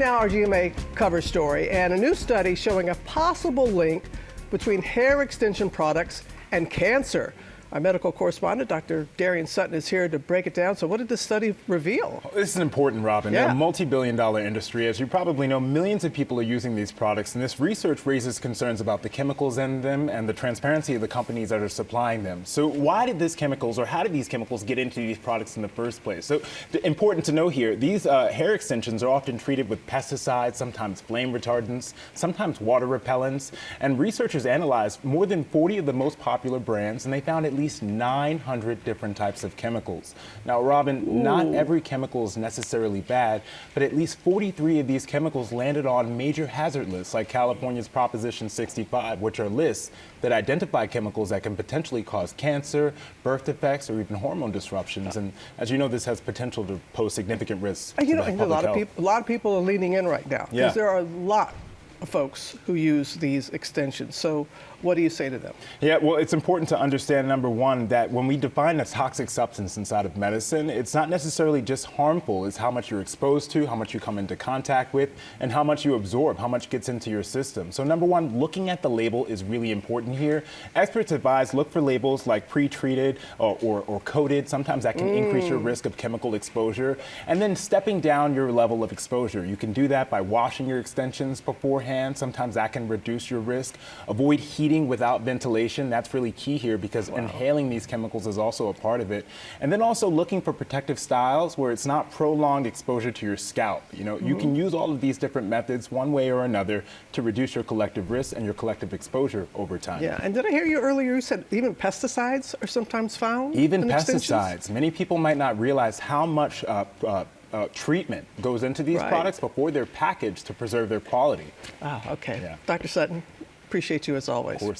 Now our GMA cover story and a new study showing a possible link between hair extension products and cancer. Our medical correspondent, Dr. Darien Sutton, is here to break it down. So what did this study reveal? This is important, Robin. Yeah. They're a multi-billion-dollar industry. As you probably know, millions of people are using these products, and this research raises concerns about the chemicals in them and the transparency of the companies that are supplying them. So why did these chemicals, or how did these chemicals get into these products in the first place? So important to know here, these hair extensions are often treated with pesticides, sometimes flame retardants, sometimes water repellents, and researchers analyzed more than 40 of the most popular brands, and they found at least 900 different types of chemicals. Now, Robin, not every chemical is necessarily bad, but at least 43 of these chemicals landed on major hazard lists, like California's Proposition 65, which are lists that identify chemicals that can potentially cause cancer, birth defects, or even hormone disruptions. And as you know, this has potential to pose significant risks to public health. A lot of people are leaning in right now because Yeah. there are a lot of folks who use these extensions. So what do you say to them? Yeah, well, it's important to understand, number one, that when we define a toxic substance inside of medicine, it's not necessarily just harmful. It's how much you're exposed to, how much you come into contact with, and how much you absorb, how much gets into your system. So number one, looking at the label is really important here. Experts advise look for labels like pre-treated or coated. Sometimes that can increase your risk of chemical exposure. And then stepping down your level of exposure. You can do that by washing your extensions beforehand. Sometimes that can reduce your risk. Avoid heating without ventilation. That's really key here because inhaling these chemicals is also a part of it. And then also looking for protective styles where it's not prolonged exposure to your scalp. You know, you can use all of these different methods one way or another to reduce your collective risk and your collective exposure over time. Yeah, and did I hear you earlier, you said even pesticides are sometimes found? Even in pesticides. extensions? Many people might not realize how much treatment goes into these products before they're packaged to preserve their quality. Wow, okay. Yeah. Dr. Sutton, appreciate you as always. Of course.